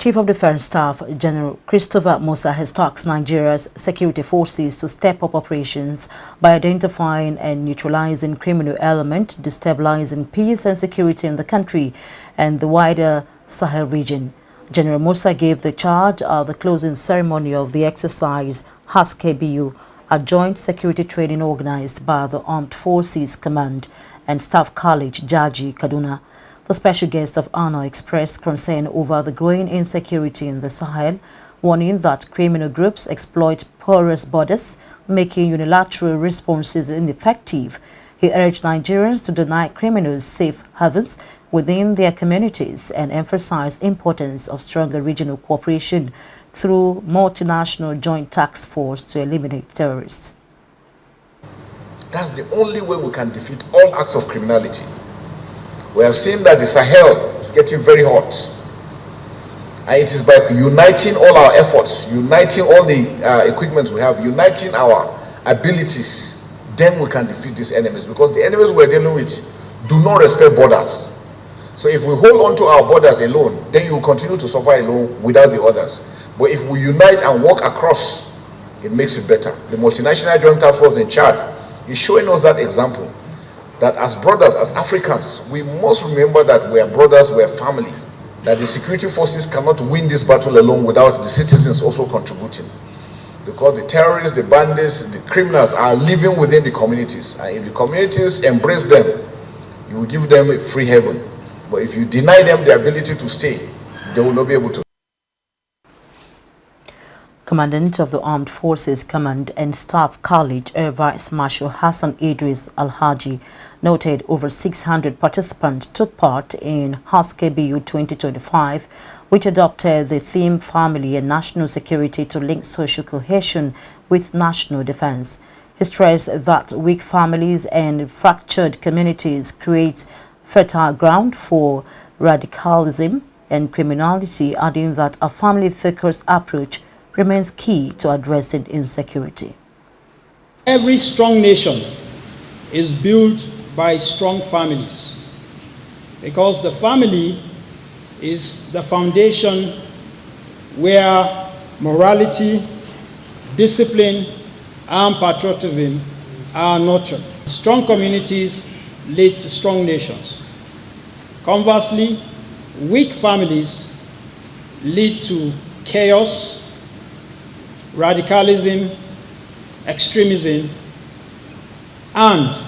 Chief of Defense Staff General Christopher Musa has tasked Nigeria's security forces to step up operations by identifying and neutralizing criminal elements destabilizing peace and security in the country and the wider Sahel region. General Musa gave the charge at the closing ceremony of the exercise HASKBU, a joint security training organized by the Armed Forces Command and Staff College, Jaji, Kaduna. The special guest of honor expressed concern over the growing insecurity in the Sahel, warning that criminal groups exploit porous borders, making unilateral responses ineffective. He urged Nigerians to deny criminals safe havens within their communities and emphasized importance of stronger regional cooperation through multinational joint task force to eliminate terrorists. That's the only way we can defeat all acts of criminality. We have seen that the Sahel is getting very hot. And it is by uniting all our efforts, uniting all the equipment we have, uniting our abilities, then we can defeat these enemies. Because the enemies we're dealing with do not respect borders. So if we hold on to our borders alone, then you will continue to suffer alone without the others. But if we unite and work across, it makes it better. The multinational joint task force in Chad is showing us that example. That as brothers, as Africans, we must remember that we are brothers, we are family. That the security forces cannot win this battle alone without the citizens also contributing. Because the terrorists, the bandits, the criminals are living within the communities. And if the communities embrace them, you will give them a free heaven. But if you deny them the ability to stay, they will not be able to. Commandant of the Armed Forces Command and Staff College, Air Vice Marshal Hassan Idris Al-Haji, noted over 600 participants took part in HASKBU 2025, which adopted the theme Family and National Security to link social cohesion with national defense. He stressed that weak families and fractured communities create fertile ground for radicalism and criminality, adding that a family-focused approach remains key to addressing insecurity. Every strong nation is built by strong families, because the family is the foundation where morality, discipline, and patriotism are nurtured. Strong communities lead to strong nations. Conversely, weak families lead to chaos, radicalism, extremism, and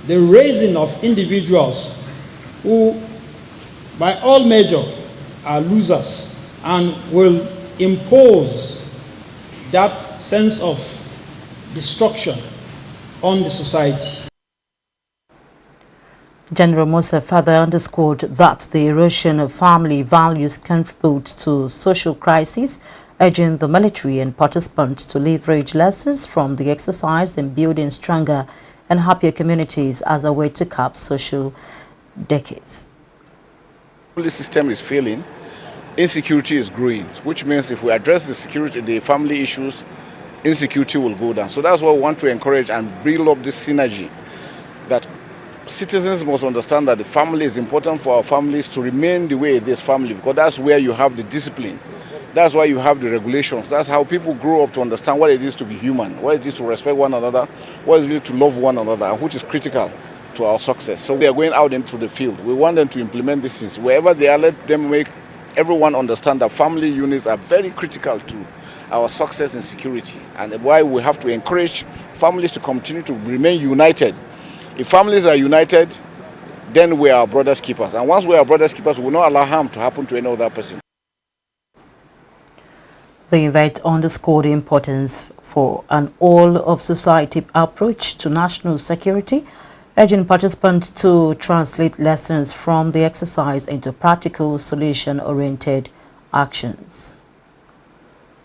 the raising of individuals who, by all measure, are losers and will impose that sense of destruction on the society. General Musa further underscored that the erosion of family values contributes to social crises, urging the military and participants to leverage lessons from the exercise in building stronger and happier communities as a way to cap social decades. The system is failing, insecurity is growing, which means if we address the family issues, insecurity will go down. So that's why we want to encourage and build up this synergy, that citizens must understand that the family is important for our families to remain the way it is family, because that's where you have the discipline. That's why you have the regulations. That's how people grow up to understand what it is to be human, what it is to respect one another, what it is to love one another, and which is critical to our success. So we are going out into the field. We want them to implement these things. Wherever they are, let them make everyone understand that family units are very critical to our success and security, and why we have to encourage families to continue to remain united. If families are united, then we are brothers keepers. And once we are brothers keepers, we will not allow harm to happen to any other person. The event underscored the importance for an all-of-society approach to national security, urging participants to translate lessons from the exercise into practical, solution-oriented actions.